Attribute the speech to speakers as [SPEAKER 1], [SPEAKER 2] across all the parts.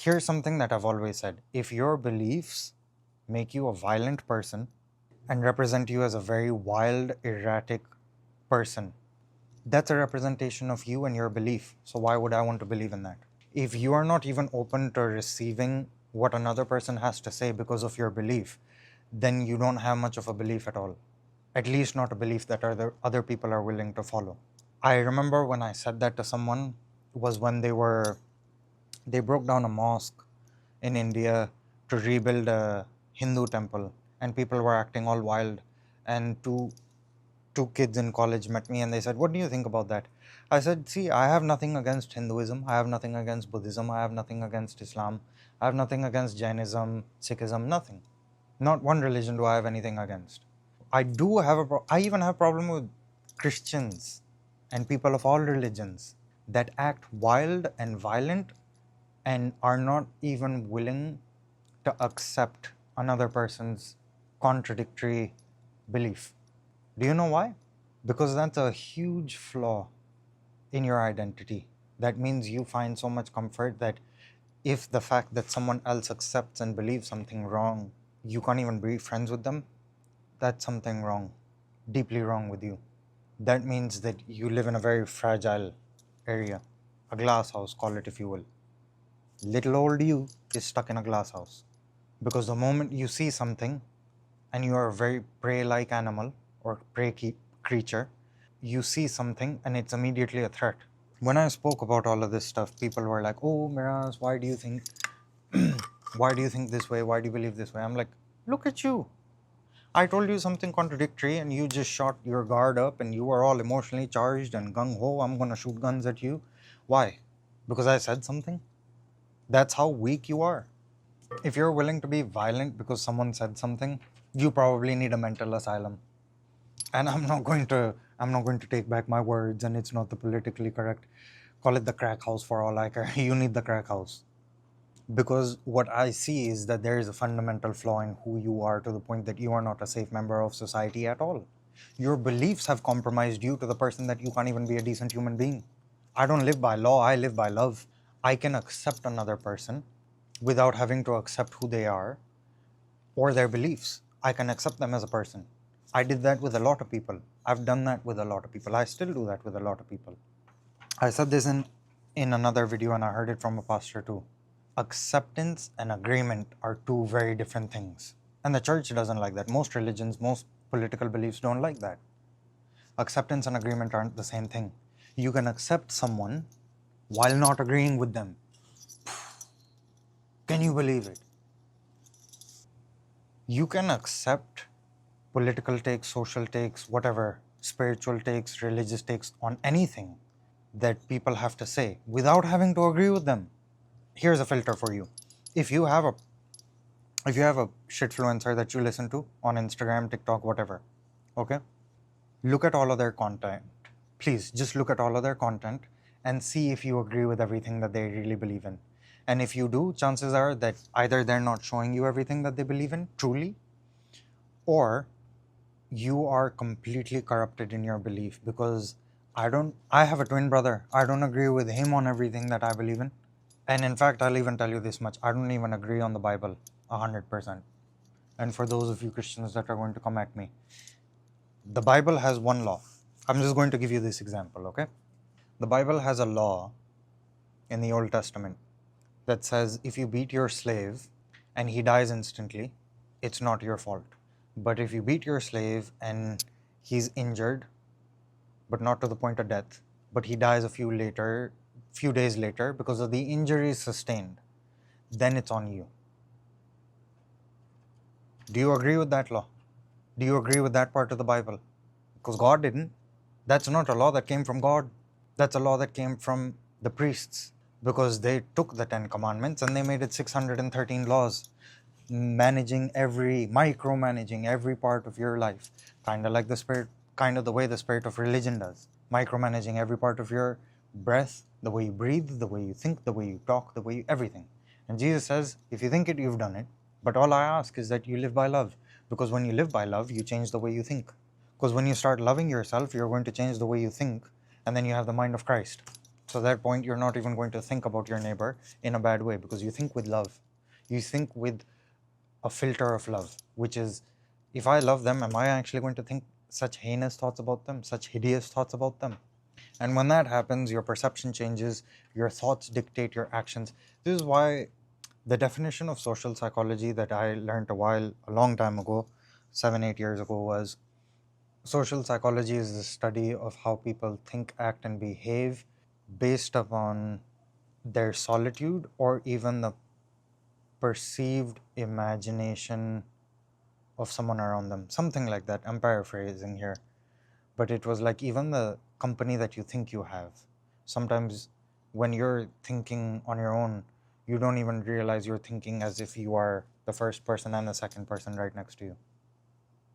[SPEAKER 1] Here's something that I've always said. If your beliefs make you a violent person and represent you as a very wild, erratic person, that's a representation of you and your belief. So why would I want to believe in that? If you are not even open to receiving what another person has to say because of your belief, then you don't have much of a belief at all. At least not a belief that other people are willing to follow. I remember when I said that to someone was when they broke down a mosque in India to rebuild a Hindu temple, and people were acting all wild. And two kids in college met me and they said, "What do you think about that?" I said, "See, I have nothing against Hinduism, I have nothing against Buddhism, I have nothing against Islam, I have nothing against Jainism, Sikhism, nothing. Not one religion do I have anything against. I even have problem with Christians and people of all religions that act wild and violent and are not even willing to accept another person's contradictory belief. Do you know why? Because that's a huge flaw in your identity. That means you find so much comfort that if the fact that someone else accepts and believes something wrong, you can't even be friends with them, that's something wrong, deeply wrong with you. That means that you live in a very fragile area, a glass house, call it if you will. Little old you is stuck in a glass house. Because the moment you see something and you are a very prey like animal or creature, you see something and it's immediately a threat. When I spoke about all of this stuff, people were like, "Oh, Miraz, why do you think why do you think this way? Why do you believe this way?" I'm like, "Look at you. I told you something contradictory and you just shot your guard up and you were all emotionally charged and gung ho, I'm gonna shoot guns at you. Why? Because I said something? That's how weak you are. If you're willing to be violent because someone said something, you probably need a mental asylum. And I'm not going to take back my words, and it's not the politically correct. Call it the crack house for all I care. You need the crack house. Because what I see is that there is a fundamental flaw in who you are to the point that you are not a safe member of society at all. Your beliefs have compromised you to the person that you can't even be a decent human being. I don't live by law, I live by love. I can accept another person without having to accept who they are or their beliefs. I can accept them as a person. I did that with a lot of people. I've done that with a lot of people. I still do that with a lot of people. I said this in another video and I heard it from a pastor too. Acceptance and agreement are two very different things. And the church doesn't like that. Most religions, most political beliefs don't like that. Acceptance and agreement aren't the same thing. You can accept someone while not agreeing with them. Can you believe it? You can accept political takes, social takes, whatever, spiritual takes, religious takes on anything that people have to say without having to agree with them. Here's a filter for you. If you have a shitfluencer that you listen to on Instagram, TikTok, whatever, okay? Look at all of their content. Please just look at all of their content and see if you agree with everything that they really believe in. And if you do, chances are that either they're not showing you everything that they believe in truly, or you are completely corrupted in your belief. Because I have a twin brother. I don't agree with him on everything that I believe in. And in fact, I'll even tell you this much. I don't even agree on the Bible 100%. And for those of you Christians that are going to come at me, the Bible has one law. I'm just going to give you this example, okay? The Bible has a law in the Old Testament that says if you beat your slave and he dies instantly, it's not your fault. But if you beat your slave and he's injured, but not to the point of death, but he dies a few days later because of the injuries sustained, then it's on you. Do you agree with that law? Do you agree with that part of the Bible? Because God didn't. That's not a law that came from God. That's a law that came from the priests, because they took the 10 commandments and they made it 613 laws, micromanaging every part of your life, kind of the way the spirit of religion does, micromanaging every part of your breath, the way you breathe, the way you think, the way you talk, everything. And Jesus says, if you think it, you've done it. But all I ask is that you live by love, because when you live by love, you change the way you think. Because when you start loving yourself, you're going to change the way you think, and then you have the mind of Christ. So at that point, you're not even going to think about your neighbor in a bad way because you think with love. You think with a filter of love, which is, if I love them, am I actually going to think such heinous thoughts about them, such hideous thoughts about them? And when that happens, your perception changes, your thoughts dictate your actions. This is why the definition of social psychology that I learned a long time ago, 7-8 years ago, was social psychology is the study of how people think, act, and behave based upon their solitude or even the perceived imagination of someone around them. Something like that. I'm paraphrasing here. But it was like even the company that you think you have. Sometimes when you're thinking on your own, you don't even realize you're thinking as if you are the first person and the second person right next to you.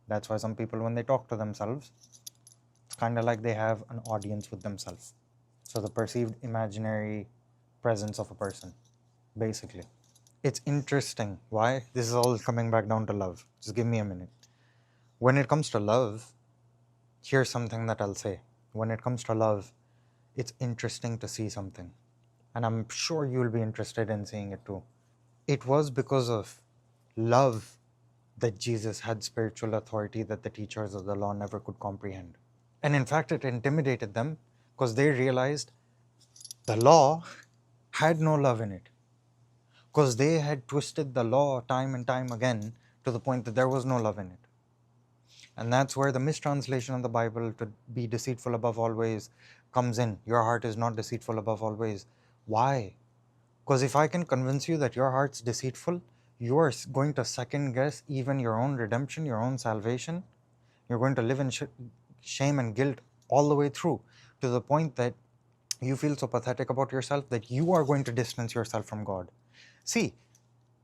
[SPEAKER 1] That's why some people, when they talk to themselves, it's kind of like they have an audience with themselves. So the perceived imaginary presence of a person, basically. It's interesting. Why? This is all coming back down to love. Just give me a minute. When it comes to love, here's something that I'll say. When it comes to love, it's interesting to see something. And I'm sure you'll be interested in seeing it too. It was because of love that Jesus had spiritual authority that the teachers of the law never could comprehend. And in fact, it intimidated them because they realized the law had no love in it. Because they had twisted the law time and time again to the point that there was no love in it. And that's where the mistranslation of the Bible to be deceitful above all ways comes in. Your heart is not deceitful above all ways. Why? Because if I can convince you that your heart's deceitful, you are going to second guess even your own redemption, your own salvation. You're going to live in shame and guilt all the way through, to the point that you feel so pathetic about yourself that you are going to distance yourself from God. See,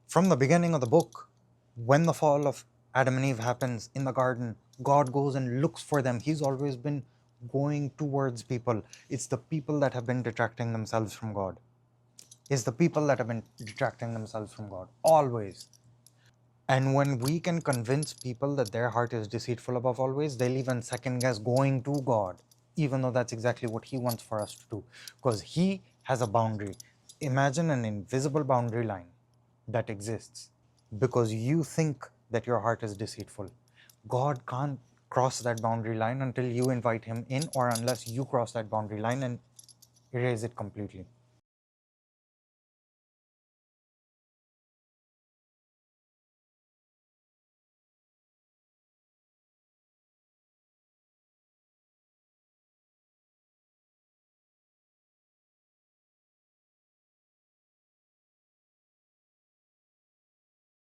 [SPEAKER 1] from the beginning of the book, when the fall of Adam and Eve happens in the garden, God goes and looks for them. He's always been going towards people. It's the people that have been detracting themselves from God. It's the people that have been detracting themselves from God, always. And when we can convince people that their heart is deceitful above all ways, they'll even second guess going to God, even though that's exactly what He wants for us to do. Because He has a boundary. Imagine an invisible boundary line that exists because you think that your heart is deceitful. God can't cross that boundary line until you invite Him in, or unless you cross that boundary line and erase it completely.